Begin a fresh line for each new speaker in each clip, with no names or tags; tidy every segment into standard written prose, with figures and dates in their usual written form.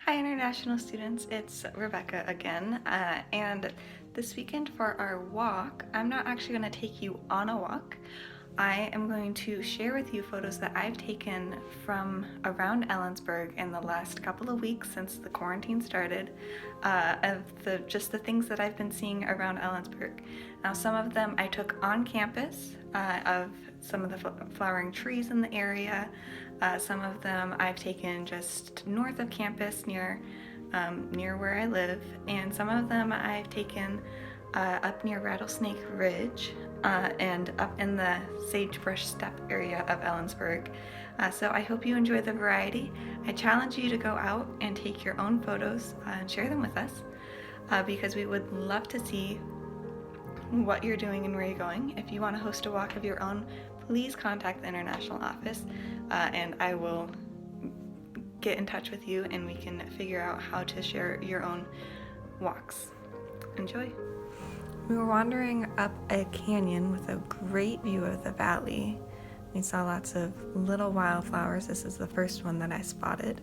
Hi international students, it's Rebecca again, and this weekend for our walk, I'm not actually going to take you on a walk. I am going to share with you photos that I've taken from around Ellensburg in the last couple of weeks since the quarantine started, of just the things that I've been seeing around Ellensburg. Now some of them I took on campus, of some of the flowering trees in the area. Some of them I've taken just north of campus near where I live, and some of them I've taken up near Rattlesnake Ridge and up in the sagebrush steppe area of Ellensburg. So I hope you enjoy the variety. I challenge you to go out and take your own photos and share them with us because we would love to see what you're doing and where you're going. If you want to host a walk of your own, please contact the International Office and I will get in touch with you and we can figure out how to share your own walks. Enjoy! We were wandering up a canyon with a great view of the valley. We saw lots of little wildflowers. This is the first one that I spotted.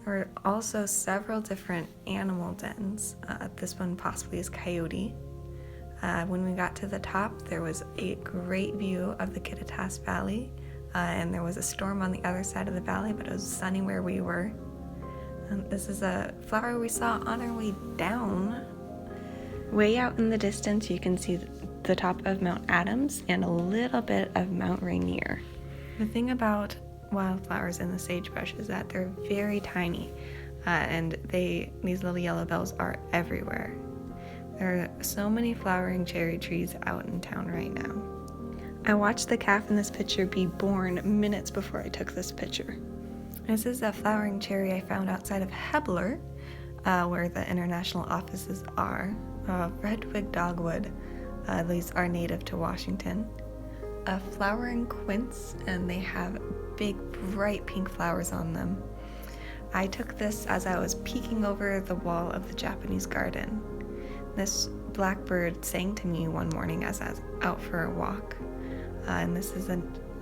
There were also several different animal dens. This one possibly is coyote. When we got to the top, there was a great view of the Kittitas Valley, and there was a storm on the other side of the valley, but it was sunny where we were. This is a flower we saw on our way down. Way out in the distance, you can see the top of Mount Adams and a little bit of Mount Rainier. The thing about wildflowers in the sagebrush is that they're very tiny, and these little yellow bells are everywhere. There are so many flowering cherry trees out in town right now. I watched the calf in this picture be born minutes before I took this picture. This is a flowering cherry I found outside of Hebler, where the international offices are. Red-winged dogwood. These are native to Washington. A flowering quince, and they have big, bright pink flowers on them. I took this as I was peeking over the wall of the Japanese garden. This blackbird sang to me one morning as I was out for a walk. And this is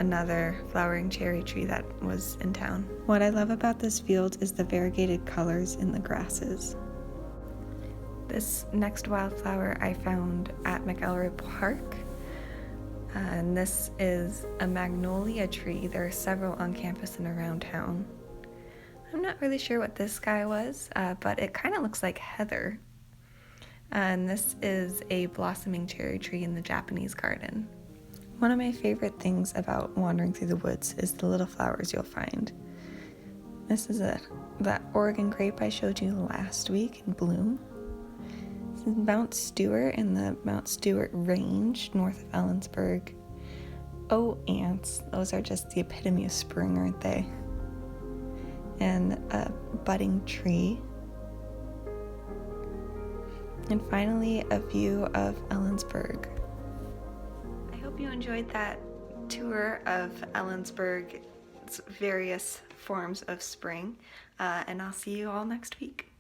another flowering cherry tree that was in town. What I love about this field is the variegated colors in the grasses. This next wildflower I found at Magnolia Park. And this is a Magnolia tree. There are several on campus and around town. I'm not really sure what this guy was, but it kind of looks like heather. And this is a blossoming cherry tree in the Japanese garden. One of my favorite things about wandering through the woods is the little flowers you'll find. This is that Oregon grape I showed you last week in bloom. This is Mount Stewart in the Mount Stewart Range north of Ellensburg. Oh, ants. Those are just the epitome of spring, aren't they? And a budding tree. And finally, a view of Ellensburg. I hope you enjoyed that tour of Ellensburg's various forms of spring, and I'll see you all next week.